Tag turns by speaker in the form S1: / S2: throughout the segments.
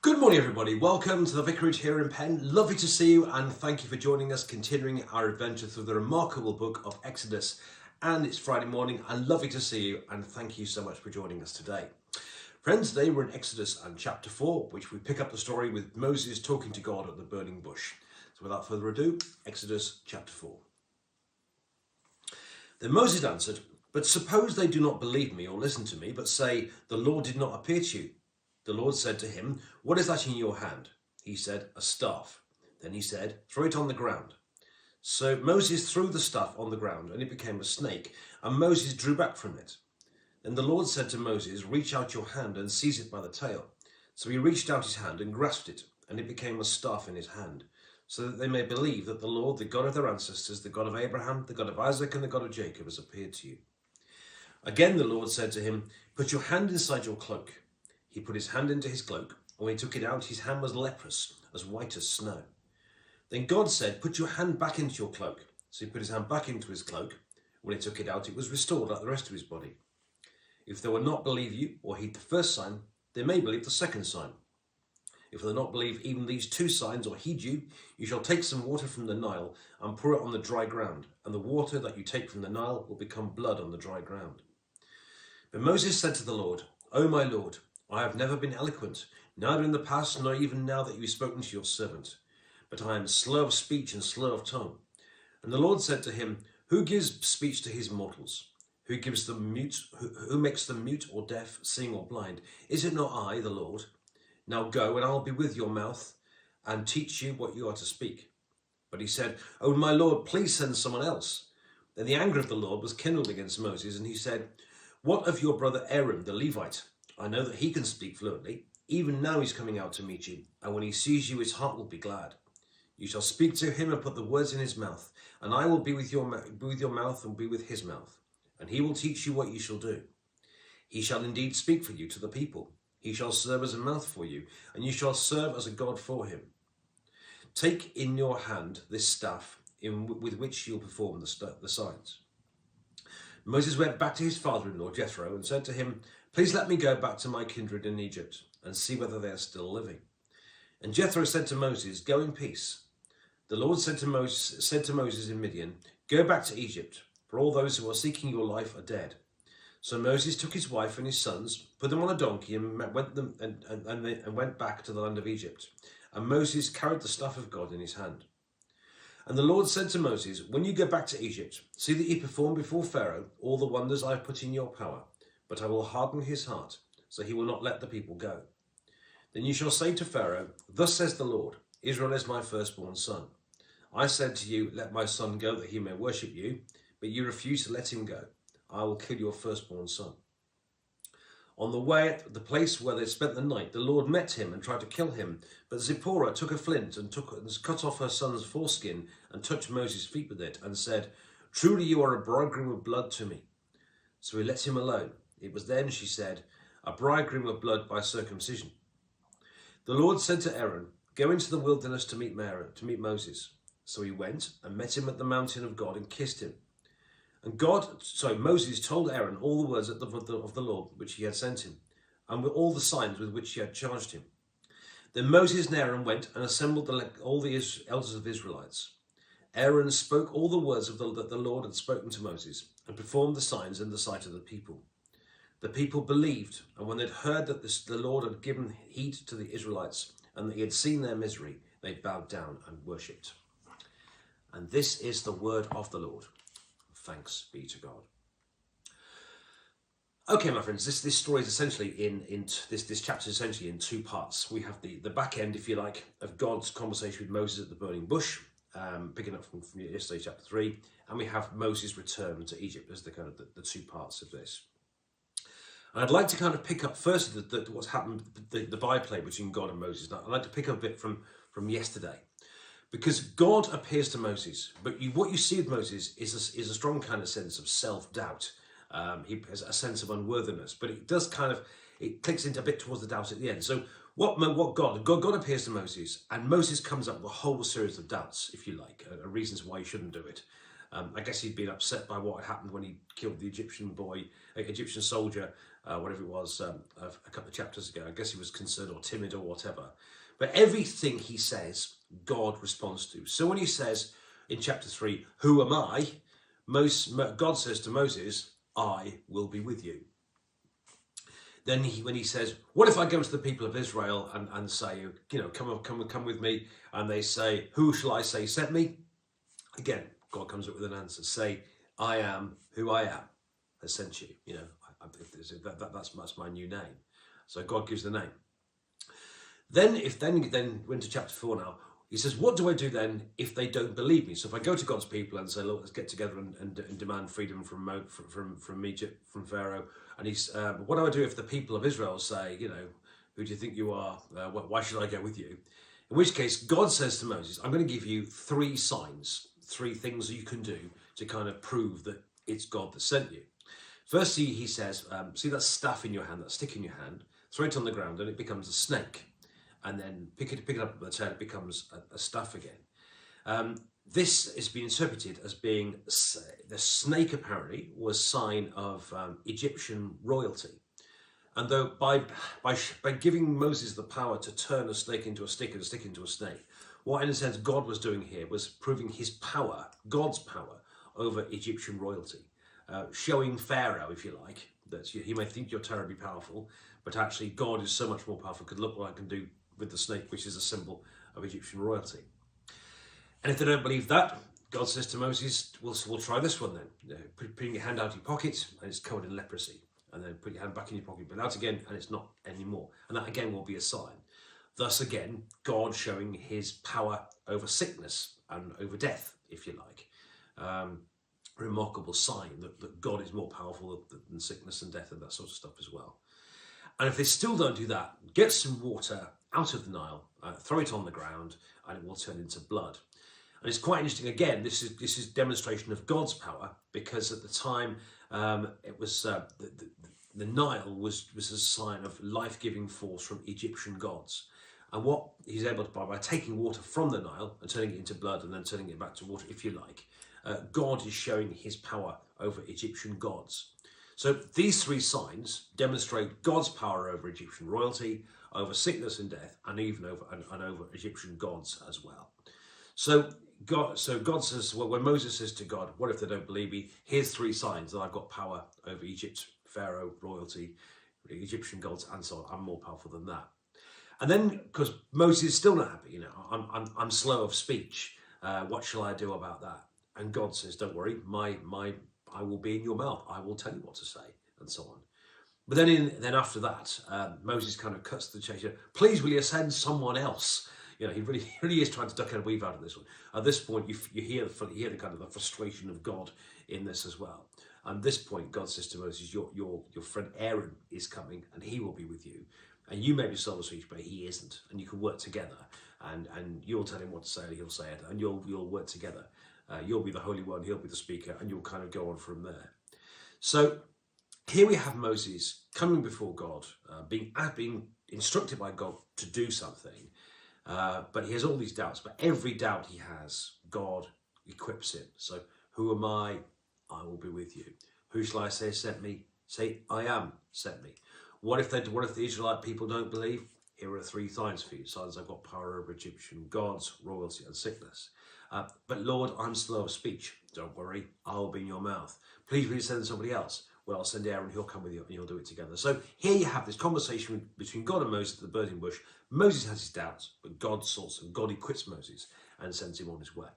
S1: Good morning, everybody. Welcome to the Vicarage here in Penn. Lovely to see you, and thank you for joining us, continuing our adventure through the remarkable book of Exodus. And it's Friday morning, and lovely to see you, and thank you so much for joining us today. Friends, today we're in Exodus and chapter 4, which we pick up the story with Moses talking to God at the burning bush. So without further ado, Exodus chapter 4. Then Moses answered, "But suppose they do not believe me or listen to me, but say, 'The Lord did not appear to you.' The Lord said to him, 'What is that in your hand?' He said, 'A staff.' Then he said, 'Throw it on the ground.' So Moses threw the staff on the ground, and it became a snake, and Moses drew back from it. Then the Lord said to Moses, 'Reach out your hand and seize it by the tail.' So he reached out his hand and grasped it, and it became a staff in his hand, so that they may believe that the Lord, the God of their ancestors, the God of Abraham, the God of Isaac, and the God of Jacob, has appeared to you." Again the Lord said to him, "Put your hand inside your cloak." He put his hand into his cloak, and when he took it out, his hand was leprous, as white as snow. Then God said, "Put your hand back into your cloak." So he put his hand back into his cloak. When he took it out, it was restored like the rest of his body. If they will not believe you or heed the first sign, they may believe the second sign. If they will not believe even these two signs or heed you, you shall take some water from the Nile and pour it on the dry ground, and the water that you take from the Nile will become blood on the dry ground. But Moses said to the Lord, "O my Lord, I have never been eloquent, neither in the past nor even now that you have spoken to your servant. But I am slow of speech and slow of tongue." And the Lord said to him, "Who gives speech to his mortals? Who gives them mute? Who makes them mute or deaf, seeing or blind? Is it not I, the Lord? Now go, and I will be with your mouth and teach you what you are to speak." But he said, "Oh my Lord, please send someone else." Then the anger of the Lord was kindled against Moses, and he said, "What of your brother Aaron the Levite? I know that he can speak fluently. Even now he's coming out to meet you, and when he sees you, his heart will be glad. You shall speak to him and put the words in his mouth, and I will be with your mouth and be with his mouth, and he will teach you what you shall do. He shall indeed speak for you to the people. He shall serve as a mouth for you, and you shall serve as a God for him. Take in your hand this staff with which you'll perform the signs." Moses went back to his father-in-law Jethro and said to him, "Please let me go back to my kindred in Egypt and see whether they are still living." And Jethro said to Moses, "Go in peace." The Lord said to Moses in Midian, "Go back to Egypt, for all those who are seeking your life are dead." So Moses took his wife and his sons, put them on a donkey, and went back to the land of Egypt. And Moses carried the staff of God in his hand. And the Lord said to Moses, "When you go back to Egypt, see that you perform before Pharaoh all the wonders I have put in your power, but I will harden his heart, so he will not let the people go. Then you shall say to Pharaoh, 'Thus says the Lord, Israel is my firstborn son. I said to you, let my son go that he may worship you, but you refuse to let him go. I will kill your firstborn son.' On the way at the place where they spent the night, the Lord met him and tried to kill him. But Zipporah took a flint and cut off her son's foreskin and touched Moses' feet with it and said, 'Truly you are a bridegroom of blood to me.' So he let him alone. It was then she said, 'A bridegroom of blood by circumcision.' The Lord said to Aaron, 'Go into the wilderness to meet Moses.' So he went and met him at the mountain of God and kissed him. And Moses told Aaron all the words of the Lord which he had sent him, and with all the signs with which he had charged him. Then Moses and Aaron went and assembled all the elders of the Israelites. Aaron spoke all the words that the Lord had spoken to Moses, and performed the signs in the sight of the people. The people believed, and when they'd heard that the Lord had given heed to the Israelites, and that he had seen their misery, they bowed down and worshipped. And this is the word of the Lord. Thanks be to God. Okay, my friends, this story is essentially this chapter is essentially in two parts. We have the back end, if you like, of God's conversation with Moses at the burning bush, picking up from yesterday, chapter 3, and we have Moses' return to Egypt as the kind of the two parts of this. And I'd like to kind of pick up first what's happened, the byplay between God and Moses. Now, I'd like to pick up a bit from yesterday. Because God appears to Moses, but what you see with Moses is a strong kind of sense of self-doubt. He has a sense of unworthiness, but it clicks into a bit towards the doubt at the end. So God appears to Moses, and Moses comes up with a whole series of doubts, if you like, reasons why he shouldn't do it. I guess he'd been upset by what had happened when he killed the Egyptian soldier, whatever it was, a couple of chapters ago. I guess he was concerned or timid or whatever. But everything he says, God responds to. So when he says in chapter 3, who am I? God says to Moses, I will be with you. Then when he says, what if I go to the people of Israel and say, come with me, and they say, who shall I say sent me? Again, God comes up with an answer. Say, I am who I am has sent you. That's my new name. So God gives the name. Then went to chapter 4 now. He says, what do I do then if they don't believe me? So if I go to God's people and say, look, let's get together and demand freedom from Egypt, from Pharaoh, and what do I do if the people of Israel say, who do you think you are? Why should I go with you? In which case, God says to Moses, I'm going to give you 3 signs, 3 things that you can do to kind of prove that it's God that sent you. Firstly, he says, see that staff in your hand, that stick in your hand, throw it on the ground and it becomes a snake. And then pick it up with the tail, it becomes a staff again. This has been interpreted as being, the snake apparently was a sign of Egyptian royalty. And though by giving Moses the power to turn a snake into a stick and a stick into a snake, what in a sense God was doing here was proving his power, God's power over Egyptian royalty. Showing Pharaoh, if you like, that he may think you're terribly powerful, but actually God is so much more powerful. Could look what I can do with the snake, which is a symbol of Egyptian royalty. And if they don't believe that, God says to Moses, we'll try this one then. Putting your hand out of your pocket and it's covered in leprosy. And then put your hand back in your pocket, but out again and it's not anymore. And that again will be a sign. Thus again, God showing his power over sickness and over death, if you like. Remarkable sign that God is more powerful than sickness and death and that sort of stuff as well. And if they still don't do that, get some water out of the Nile, throw it on the ground, and it will turn into blood. And it's quite interesting. Again, this is demonstration of God's power, because at the time it was the Nile was a sign of life-giving force from Egyptian gods. And what he's able to by taking water from the Nile and turning it into blood and then turning it back to water, if you like, God is showing his power over Egyptian gods. So these 3 signs demonstrate God's power over Egyptian royalty, over sickness and death, and even over Egyptian gods as well. So God says, well, when Moses says to God, what if they don't believe me? Here's 3 signs that I've got power over Egypt, Pharaoh, royalty, Egyptian gods, and so on. I'm more powerful than that. And then, because Moses is still not happy, I'm slow of speech. What shall I do about that? And God says, don't worry, I will be in your mouth. I will tell you what to say, and so on. But then after that, Moses kind of cuts the chase. Please, will you send someone else? He really is trying to duck and weave out of this one. At this point, you hear the kind of the frustration of God in this as well. And at this point, God says to Moses, your friend Aaron is coming, and he will be with you. And you may be slow of speech, but he isn't. And you can work together, and you'll tell him what to say, and he'll say it, and you'll work together. You'll be the Holy One, he'll be the speaker, and you'll kind of go on from there. So here we have Moses coming before God, being instructed by God to do something, but he has all these doubts. But every doubt he has, God equips him. So, who am I? I will be with you. Who shall I say sent me? Say, I am sent me. What if the Israelite people don't believe? Here are 3 signs for you. Signs I've got power over Egyptian gods, royalty, and sickness. But Lord, I'm slow of speech. Don't worry, I'll be in your mouth. Please, will you send somebody else? Well, I'll send Aaron, he'll come with you, and you'll do it together. So here you have this conversation between God and Moses at the burning bush. Moses has his doubts, but God sorts them. God equips Moses and sends him on his way.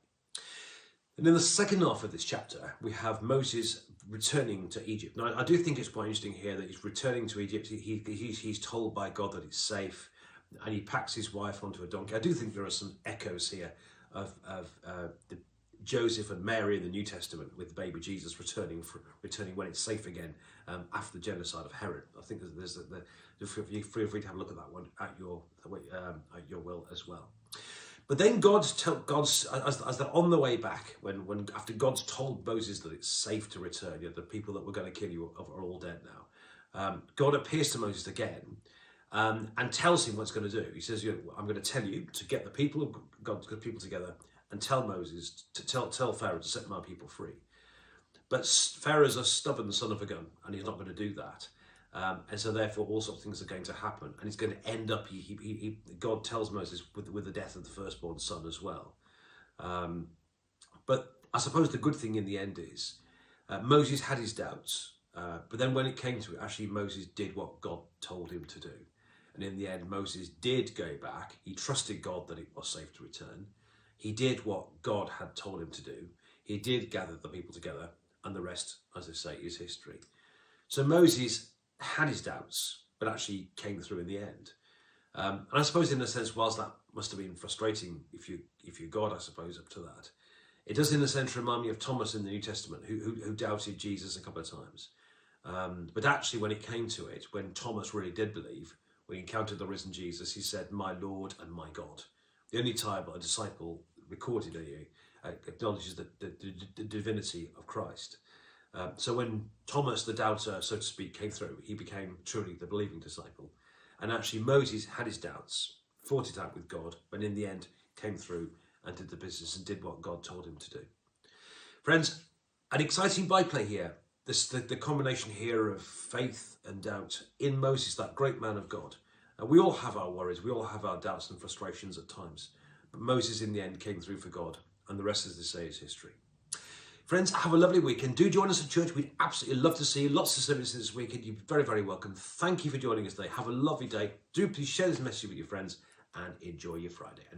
S1: And in the second half of this chapter, we have Moses returning to Egypt. Now, I do think it's quite interesting here that he's returning to Egypt. He's told by God that it's safe, and he packs his wife onto a donkey. I do think there are some echoes here of Joseph and Mary in the New Testament, with baby Jesus returning when it's safe again after the genocide of Herod. I think you're free to have a look at that one at your will as well. But then as they're on the way back, when after God's told Moses that it's safe to return, the people that were going to kill you are all dead now. God appears to Moses again and tells him what he's going to do. He says, I'm going to tell you to get the people of God's people together and tell Moses to tell Pharaoh to set my people free. But Pharaoh's a stubborn son of a gun, and he's not going to do that. And so therefore all sorts of things are going to happen. And it's going to end up, God tells Moses, with the death of the firstborn son as well. But I suppose the good thing in the end is Moses had his doubts. But then when it came to it, actually Moses did what God told him to do. And in the end, Moses did go back. He trusted God that it was safe to return. He did what God had told him to do. He did gather the people together. And the rest, as I say, is history. So Moses had his doubts, but actually came through in the end. And I suppose in a sense, whilst that must have been frustrating if you're God, I suppose, up to that, it does in a sense remind me of Thomas in the New Testament, who doubted Jesus a couple of times. But actually when it came to it, when Thomas really did believe, when he encountered the risen Jesus, he said, "My Lord and my God." The only time a disciple recorded acknowledges the divinity of Christ. So when Thomas, the doubter, so to speak, came through, he became truly the believing disciple. And actually Moses had his doubts, fought it out with God, but in the end came through and did the business and did what God told him to do. Friends, an exciting byplay here. The combination here of faith and doubt in Moses, that great man of God. We all have our worries, we all have our doubts and frustrations at times. But Moses in the end came through for God, and the rest, as they say, is history. Friends, have a lovely weekend. Do join us at church. We'd absolutely love to see you. Lots of services this weekend. You're very, very welcome. Thank you for joining us today. Have a lovely day. Do please share this message with your friends and enjoy your Friday. And